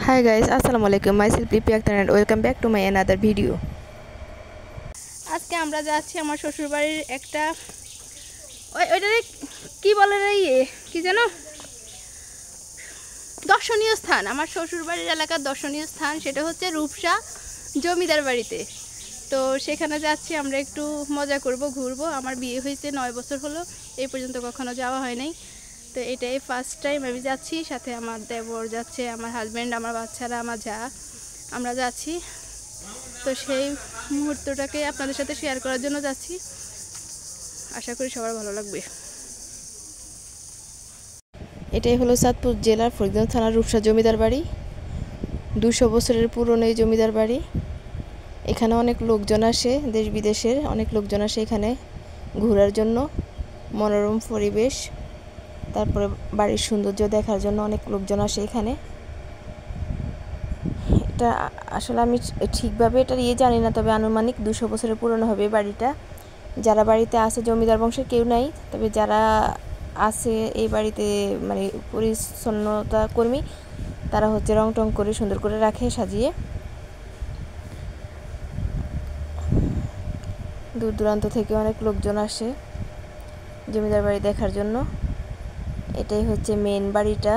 Hi guys, Assalamualaikum. Myself Lipi Akhtar and welcome back to my another video. আজকে আমরা যাচ্ছি আমার শ্বশুর বাড়ির একটা ওইটারে কি বলে রে কি জানো দর্শনীয় স্থান। আমার শ্বশুর বাড়ির এলাকার দর্শনীয় স্থান সেটা হচ্ছে রূপসা জমিদার বাড়িতে। তো সেখানে যাচ্ছি, আমরা একটু মজা করব, ঘুরবো। আমার বিয়ে হয়েছে 9 বছর হলো, এই পর্যন্ত কখনো যাওয়া হয় নাই। তো এটাই ফার্স্ট টাইম আমি যাচ্ছি, সাথে আমার দেবর যাচ্ছে, আমার হাজব্যান্ড, আমার বাচ্চারা, আমার যা, আমরা যাচ্ছি। তো সেই মুহূর্তটাকে আপনাদের সাথে শেয়ার করার জন্য যাচ্ছি, আশা করি সবার ভালো লাগবে। এটাই হলো চাঁদপুর জেলার ফরিদগঞ্জ থানার রূপসা জমিদার বাড়ি। 200 বছরের পুরনো এই জমিদার বাড়ি। এখানে অনেক লোকজন আসে, দেশ বিদেশের অনেক লোকজন আসে এখানে ঘোরার জন্য। মনোরম পরিবেশ, তারপরে বাড়ির সৌন্দর্য দেখার জন্য অনেক লোকজন আসে এখানে। এটা আসলে আমি ঠিকভাবে এটা জানি না, তবে আনুমানিক 200 বছরের পুরনো হবে বাড়িটা। যারা বাড়িতে আছে জমিদার বংশের কেউ নাই, তবে যারা আছে এই বাড়িতে মানে পরিচ্ছন্নতা কর্মী, তারা হচ্ছে রং টং করে সুন্দর করে রাখে সাজিয়ে। দূর দূরান্ত থেকে অনেক লোকজন আসে জমিদার বাড়ি দেখার জন্য। এটাই হচ্ছে মেন বাড়িটা।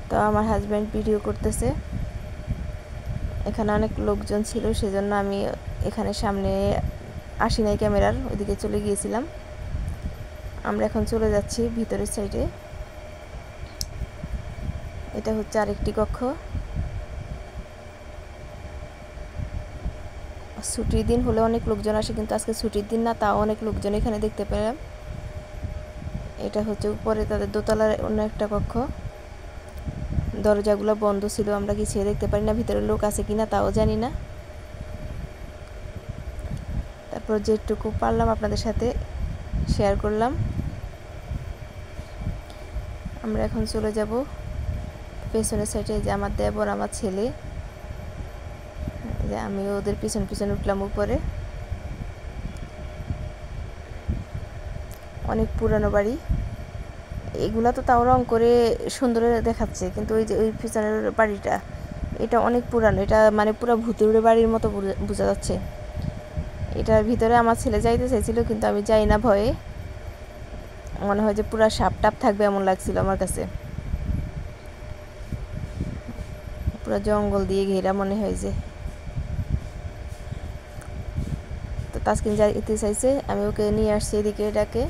তো আমার হাজব্যান্ড ভিডিও করতেছে। এখানে অনেক লোকজন ছিল, সেজন্য আমি এখানে সামনে আসি নাই, ক্যামেরার ওইদিকে চলে গিয়েছিলাম। আমরা এখন চলে যাচ্ছি ভিতরের সাইডে। এটা হচ্ছে আরেকটি কক্ষ। ছুটির দিন হলে অনেক লোকজন আসে, কিন্তু আজকে ছুটির দিন না, তাও অনেক লোকজন এখানে দেখতে পেলাম। এটা হচ্ছে উপরে তাদের দোতলার অন্য একটা কক্ষ। দরজাগুলো বন্ধ ছিল, আমরা কিছুই দেখতে পারি না, ভিতরে লোক আছে কিনা তাও জানি না। তারপর যেটুকু পারলাম আপনাদের সাথে শেয়ার করলাম। আমরা এখন চলে যাব পেছনের সাইডে। যে আমার দেবর, আমার ছেলে, যে আমি ওদের পিছন পিছন উঠলাম উপরে। অনেক পুরানো বাড়ি এগুলা, তো তাও রং করে সুন্দর দেখাচ্ছে, কিন্তু ওই যে ওই পিছনের বাড়িটা, এটা অনেক পুরানো। এটা মানে পুরো ভূতুড়ে বাড়ির মতো বোঝা যাচ্ছে। এটার ভিতরে আমার ছেলে যাইতে চাইছিল, কিন্তু আমি যাই না ভয়ে। মনে হয় যে পুরা সাপ টাপ থাকবে এমন লাগছিল আমার কাছে। পুরো জঙ্গল দিয়ে ঘেরা মনে হয় যে। তো তাসকিন যাইতে চাইছে, আমি ওকে নিয়ে আসছি এদিকে এটাকে।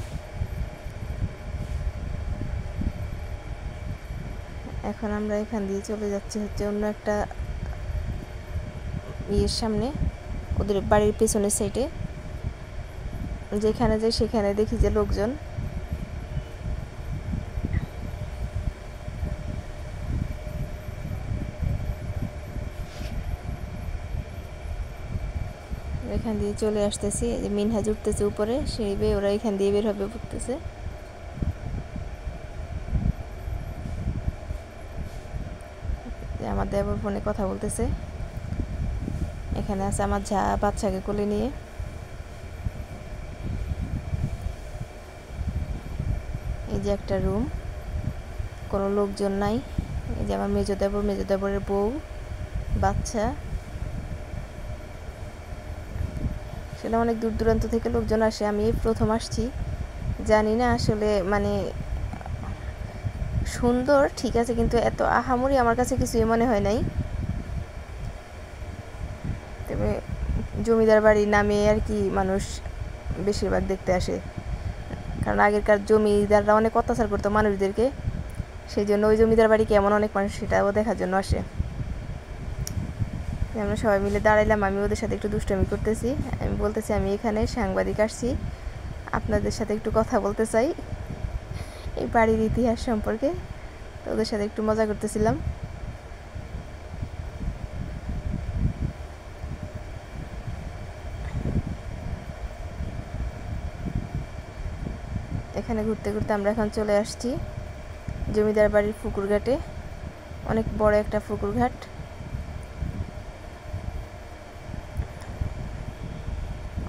এখন আমরা এখান দিয়ে চলে যাচ্ছি হচ্ছে অন্য একটা ইয়ের সামনে, ওদের বাড়ির পেছনের সাইডে। যেখানে যাই সেখানে দেখি যে লোকজন। এখান দিয়ে চলে আসতেছি, যে মিনহাজ উঠতেছে উপরে সেই বেয়ে, ওরা এখান দিয়ে বের হবে উঠতেছে। আমার দেবর ফোনে কথা বলতেছে। এখানে আছে আমার যা, বাচ্চাকে কোলে নিয়ে। এই যে একটা রুম, কোনো লোকজন নাই। এই যে আমার মেজো দেবর, মেজো দেবরের বউ, বাচ্চা। সেটা অনেক দূর দূরান্ত থেকে লোকজন আসে। আমি প্রথম আসছি, জানি না আসলে মানে সুন্দর ঠিক আছে, কিন্তু এত আহামরি আমার কাছে কিছুই মনে হয় নাই। তবে জমিদার বাড়ি নামে আর কি মানুষ বেশিরভাগ দেখতে আসে, কারণ আগেরকার জমিদাররা অনেক অত্যাচার করতো মানুষদেরকে, সেই জন্য ওই জমিদার বাড়ি কেমন অনেক মানুষ সেটাও দেখার জন্য আসে। আমরা সবাই মিলে দাঁড়াইলাম, আমি ওদের সাথে একটু দুষ্টামি করতেছি। আমি বলতেছি আমি এখানে সাংবাদিক আসছি, আপনাদের সাথে একটু কথা বলতে চাই এই বাড়ির ইতিহাস সম্পর্কে। তো ওদের সাথে একটু মজা করতেছিলাম। এখানে ঘুরতে ঘুরতে আমরা এখন চলে আসছি জমিদার বাড়ির পুকুর ঘাটে। অনেক বড় একটা পুকুর ঘাট।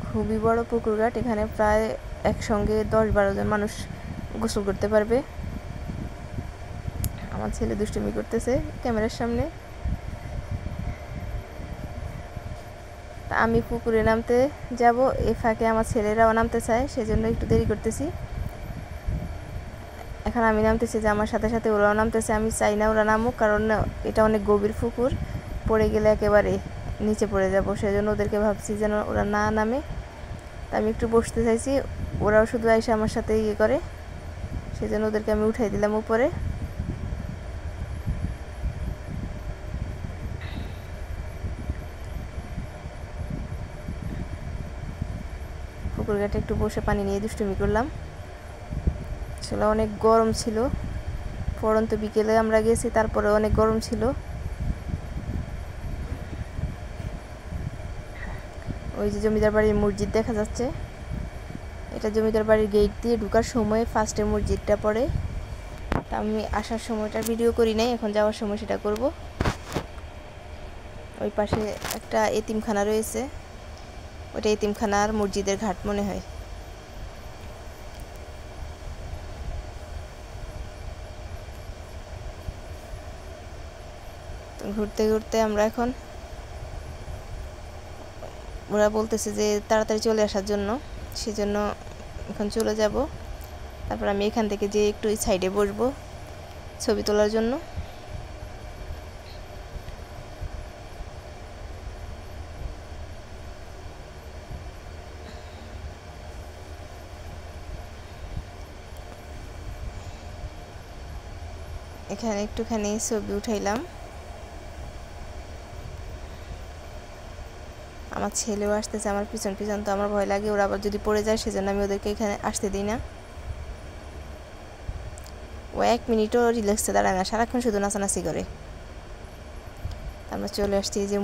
খুবই বড় পুকুর ঘাট। এখানে প্রায় একসঙ্গে 10-12 জন মানুষ গোসল করতে পারবে। আমার ছেলে দুষ্টুমি করতেছে ক্যামেরার সামনে। তা আমি পুকুরে নামতে যাব, এই ফাঁকে আমার ছেলেরাও নামতে চায়, সেজন্য একটু দেরি করতেছি। এখন আমি নামতেছি যে আমার সাথে সাথে ওরাও নামতেছে। আমি চাই না ওরা নামুক, কারণ এটা অনেক গভীর পুকুর, পড়ে গেলে একেবারে নিচে পড়ে যাব, সেজন্য ওদেরকে ভাবছি যেন ওরা না নামে। তা আমি একটু বসতে চাইছি, ওরাও শুধু এসে আমার সাথে ইয়ে করে, সেজন্য ওদেরকে আমি উঠাই দিলাম উপরে। পুকুর ঘাটে একটু বসে পানি নিয়ে দুষ্টুমি করলাম। আসলে অনেক গরম ছিল, পড়ন্ত বিকেলে আমরা গেছি, তারপরে অনেক গরম ছিল। ওই যে জমিদার বাড়ির মসজিদ দেখা যাচ্ছে, এটা জমিদার বাড়ির গেট দিয়ে ঢোকার সময় ফার্স্টে মসজিদটা পড়ে। তা আমি আসার সময়টা ভিডিও করি নাই, এখন যাওয়ার সময় সেটা করব। ওই পাশে একটা এতিমখানা রয়েছে, ওটা এতিমখানার মসজিদের ঘাট মনে হয়। তো ঘুরতে ঘুরতে আমরা এখন, ওরা বলতেছে যে তাড়াতাড়ি চলে আসার জন্য, সেজন্য এখন চলে যাব। তারপর আমি এখান থেকে যে একটু এই সাইডে বসবো ছবি তোলার জন্য। এখানে একটুখানি ছবি উঠাইলাম। আমার ছেলেও আসতেছে আমার পিছন পিছন, তো আমার ভয় লাগে ওরা আবার যদি পড়ে যায়, সেজন্য আমি ওদেরকে এখানে আসতে দিই না। ও 1 মিনিটও রিল্যাক্সে দাঁড়ায় না, সারাক্ষণ শুধু নাচানাচি করে। আমরা চলে আসছি এই যে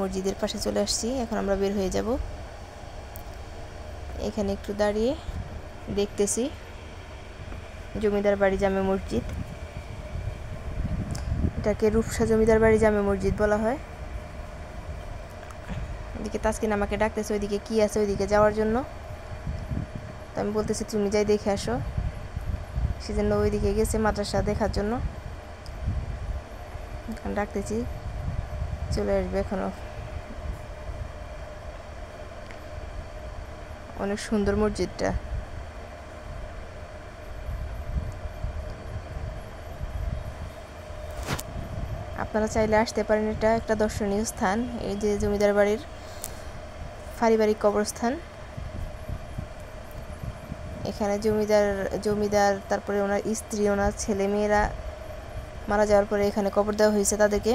মসজিদের পাশে চলে আসছি, এখন আমরা বের হয়ে যাব। এখানে একটু দাঁড়িয়ে দেখতেছি জমিদার বাড়ি জামে মসজিদ, এটাকে রূপসা জমিদার বাড়ি জামে মসজিদ বলা হয়। এদিকে তাসকিন আমাকে ডাকতেছে ওইদিকে কি আছে ওইদিকে যাওয়ার জন্য, তো আমি বলতেছি তুমি যাই দেখে আসো, সেজন্য ওইদিকে গেছে মাদ্রাসা দেখার জন্য। এখন ডাকতেছি চলে আসবে এখনো। অনেক সুন্দর মসজিদটা। আপনারা চাইলে আসতে পারেন, এটা একটা দর্শনীয় স্থান। এই যে জমিদার বাড়ির পারিবারিক কবরস্থান, এখানে জমিদার তারপরে ওনার স্ত্রী, ওনার ছেলে মেয়েরা মারা যাওয়ার পরে এখানে কবর দেওয়া হয়েছে তাদেরকে।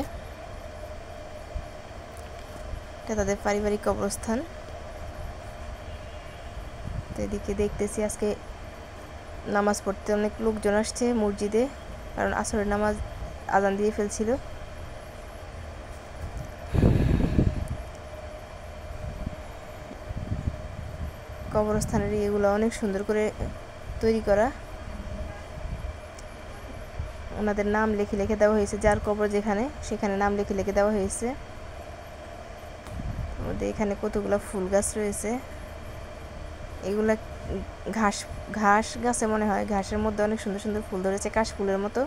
এটা তাদের পারিবারিক কবরস্থান। তো এদিকে দেখতেছি আজকে নামাজ পড়তে অনেক লোকজন আসছে মসজিদে, কারণ আসরের নামাজ আজান দিয়ে ফেলছিল। কবরস্থানের এগুলো অনেক সুন্দর করে তৈরি করা, ওনাদের নাম লিখে লিখে দেওয়া হয়েছে, যার কবর যেখানে সেখানে নাম লিখে লিখে দেওয়া হয়েছে। ওদের এখানে কতগুলো ফুল গাছ রয়েছে, এগুলা ঘাস গাছে মনে হয়, ঘাসের মধ্যে অনেক সুন্দর সুন্দর ফুল ধরেছে, কাশ ফুলের মতো।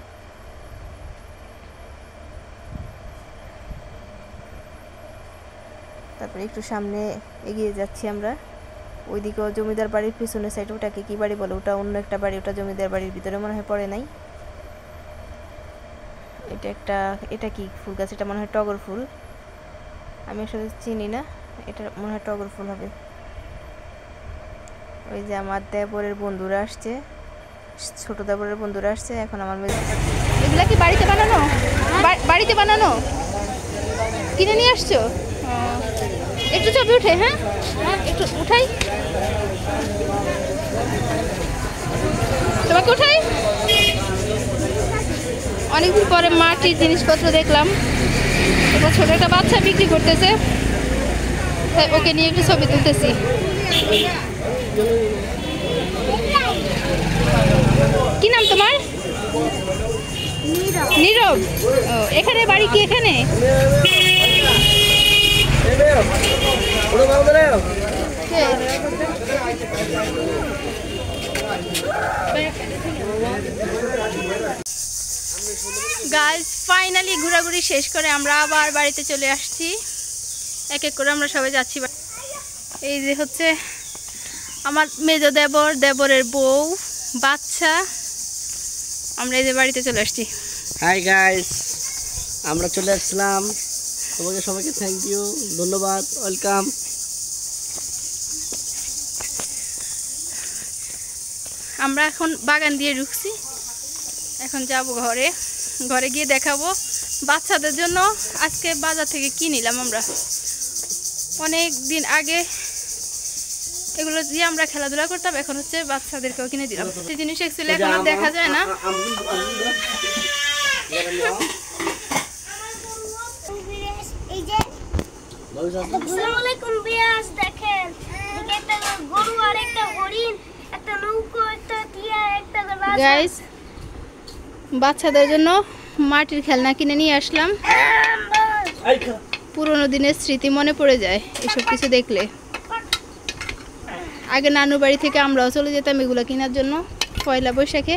তারপরে একটু সামনে এগিয়ে যাচ্ছি আমরা, ওইদিকেও জমিদার বাড়ির পিছনের সাইড, ওটাকে কি বাড়ি বলে, ওটা অন্য একটা বাড়ি, ওটা জমিদার বাড়ির ভিতরে মনে হয় পড়ে নাই। এটা কি ফুল গাছ, এটা মনে হয় টগর ফুল, আমি আসলে চিনি না, এটা মনে হয় টগর ফুল হবে। ওই যে আমার দেবরের বন্ধুরা আসছে, ছোট দেবরের বন্ধুরা আসছে। এখন আমার এগুলা কি বাড়িতে বানানো? বাড়িতে বানানো কিনে নিয়ে আসছো? একটু ছবি উঠে, হ্যাঁ একটু উঠাই, তোমাকে উঠাই। অনেকদিন পরে মাটির জিনিসপত্র দেখলাম, এটা ছোট একটা বাচ্চা বিক্রি করতেছে, তাই ওকে নিয়ে একটু ছবি তুলতেছি। কি নাম তোমার? নীরব। ও, এখানে বাড়ি কি এখানে? গাইস ফাইনালি ঘোরাঘুরি শেষ করে আমরা আবার বাড়িতে চলে আসছি। এক এক করে আমরা সবাই যাচ্ছি। এই যে হচ্ছে আমার মেজ দেবর, দেবরের বউ, বাচ্চা, আমরা এই যে বাড়িতে চলে আসছি। হাই গাইস, আমরা চলে আসলাম। তোমাকে সবাইকে থ্যাংক ইউ, ধন্যবাদ, ওয়েলকাম। আমরা এখন বাগান দিয়ে ঢুকছি, এখন যাব ঘরে। ঘরে গিয়ে দেখাবো বাচ্চাদের জন্য আজকে বাজার থেকে কি নিলাম আমরা। অনেক দিন আগে এগুলো দিয়ে আমরা খেলাধুলা করতাম, এখন হচ্ছে বাচ্চাদেরকেও কিনে দিলাম। সেই জিনিস অ্যাকচুয়ালি এখন আর দেখা যায় না। গাইস বাচ্চাদের জন্য মাটির খেলনা কিনে নিয়ে আসলাম। পুরোনো দিনের স্মৃতি মনে পড়ে যায় এসব কিছু দেখলে। আগে নানুর বাড়ি থেকে আমরাও চলে যেতাম এগুলো কেনার জন্য পয়লা বৈশাখে।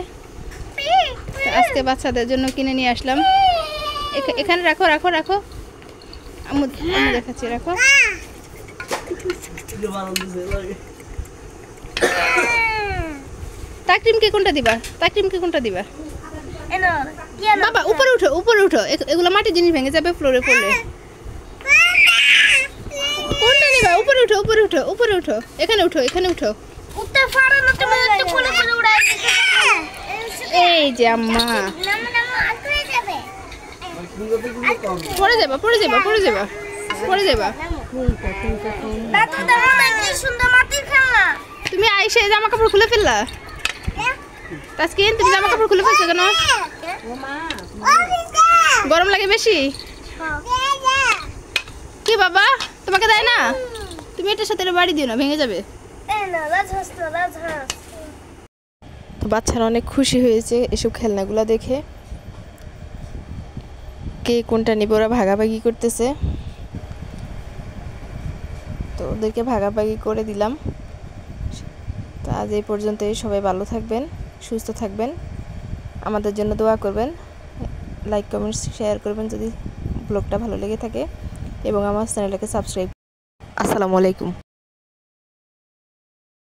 আজকে বাচ্চাদের জন্য কিনে নিয়ে আসলাম। এখানে রাখো রাখো রাখো, আমি দেখাচ্ছি, রাখো। তাকরিমকে কোনটা দিবা? তাকরিমকে কোনটা দিবা? বাবা উপরে উঠো, উপরে উঠো, এগুলো মাটির জিনিস ভেঙে যাবে ফ্লোরে পড়লে। কোনটা নিবা? উপরে উঠো, উপরে উঠো, উপরে উঠো, এখানে উঠো, এখানে উঠো। এই যে আম্মা, পড়ে যাবা, পড়ে যাবা, পড়ে যাবা, পড়ে যাবা। তুমি আইসে জামা কাপড় খুলে ফেললা? তাসকিন তুমি জামা কাপড় খুলে ফেলছো কেন? গরম লাগে বেশি? কি বাবা তোমাকে দেয় না? তুমি এটার সাথে বাড়ি দিও না, ভেঙে যাবে। তো বাচ্চারা অনেক খুশি হয়েছে এসব খেলনাগুলো দেখে। কে কোনটা নিবে ওরা ভাগাভাগি করতেছে, তো ওদেরকে ভাগাভাগি করে দিলাম। তো আজ এই পর্যন্তই। সবাই ভালো থাকবেন, সুস্থ থাকবেন, আমাদের জন্য দোয়া করবেন, লাইক কমেন্টস শেয়ার করবেন যদি ব্লগটা ভালো লেগে থাকে, এবং আমার চ্যানেলটাকে সাবস্ক্রাইব। আসসালামু আলাইকুম।